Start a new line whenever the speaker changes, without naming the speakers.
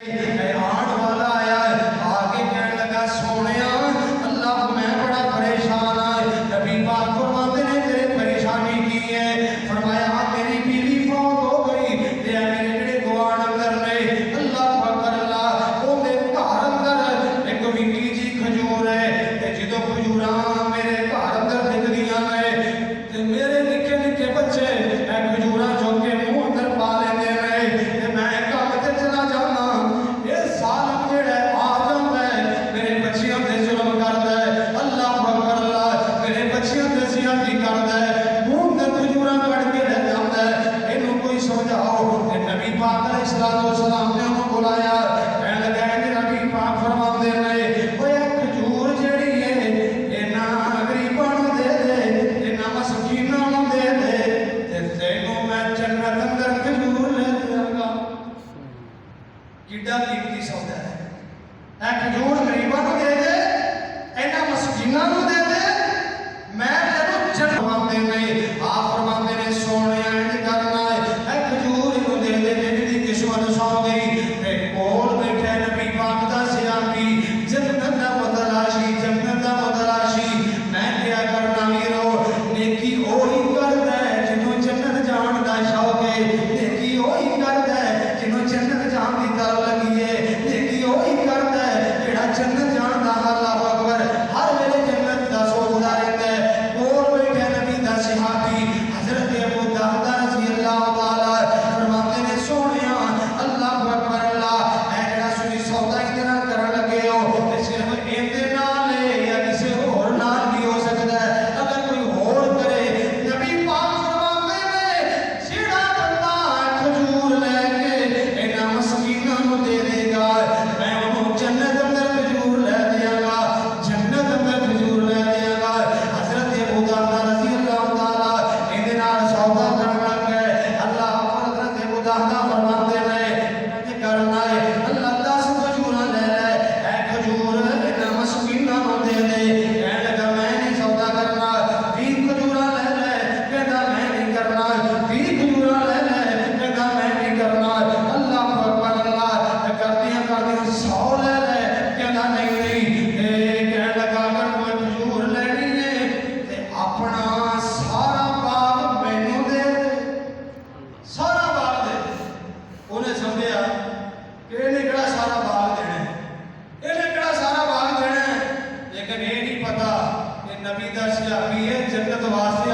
आने वाला आया आगे कहने लगा सोने अल्लाह मैं बड़ा परेशान है। नबी पाक फरमाते ने तेरे परेशानी की है? फरमाया मेरी बीवी फौत हो गई ते मेरे जेड़े गुआन अंदर ने अल्लाह अकबर अल्लाह ओदे घर अंदर एक विकी जी खजूर है ते जदों खजूरां मेरे घर अंदर दिखदियां ने ते मेरे निक्के निक्के बच्चे ए खजूरां चुक के मुंह अंदर पा लेंदे ने ते मैं काम ते चला जाना ये सालम जेड़ा आ जांदा है मेरे बच्चियां ते जुल्म करदा है अल्लाह अकबर अल्लाह मेरे बच्चियां ते ज़ियादती करदा है मुंह अंदर खजूरां कट के रह जांदा है इन्हू कोई समझाओ। ते नबी पाक अलैहिस्सलाम ने उन्हें बुलाया कहने लगा कि नबी पाक फरमाते ने ओए खजूर जेड़ी है इन्हां गरीबां नूं दे दे इन्हां मस्कीनां नूं दे दे ते तैनूं मैं जन्नत अंदर खजूर ले देवांगा। किड्डा कीमती सौदा है ए खजूर गरीबां नूं दे दे इन्हां मस्कीनां नूं दे दे मैं तैनूं जन्नत फरमाते ने आप फरमाते ने सोने इंज करना है ए खजूर नूं दे दे जिहदी किस्मत सौ गई ते कोल बैठे नबी पाक दा सियामी जन्नत दा मतलाशी जन्नत दा मतलाशी मैं क्या करना वीरो नेकी ओही करदा है जिन्हों जन्नत जान दा शौक है नेकी ओही करदा है जिन्हों जन्नत जान दी तर लगी है नेकी ओही करदा है जेड़ा जन्नत जान दा अल्लाह अकबर हर वेले जन्नत दा सोचदा रहंदा है। कोल बैठे नबी दा सहाबी हजरत अबू दाऊद रज़ी अल्लाह तआला फरमाते ने सोनिया अल्लाह अकबर अल्लाह ऐ जेड़ा सुनी सौदा इहदे नाल करन लगे हो ते सिर्फ इहदे नाल है या किसी होर नाल भी हो सकदा है अगर कोई होर करे नबी पाक फरमाते ने जेड़ा बंदा खजूर लेके इन्हां मस्कीनां नूं दे देगा मैं उन्होंने जन्नत अंदर खजूर ले देंगा जन्नत अंदर खजूर ले देंगा। हजरत अबू दाऊद रज़ी अल्लाह तआला इहदे नाल सौदा करन लग गए अल्लाह हजरत अबू दाऊद फरमाते ने इंज करना है अल्लाह 10 खजूरां ले ले ए खजूर इन्हां मस्कीनां नूं दे दे कहने लगा मैं नहीं सौदा करना 20 खजूरां ले ले कहता मैं नहीं करना 20 खजूरां ले ले कहता मैं नहीं करना अल्लाह अकबर अल्लाह करदियां करदियां 100 ले ले कहता नहीं नहीं कहने लगा अगर कोई खजूर लेनी है ते अपना सारा बाग मैनू दे सारा बाग दे उन्हें समझिया कि इन्हें केड़ा सारा बाग देना है इन्हें केड़ा सारा बाग देना है लेकिन ये नहीं पता कि नबी दा सहाबी है जन्नत वास्ते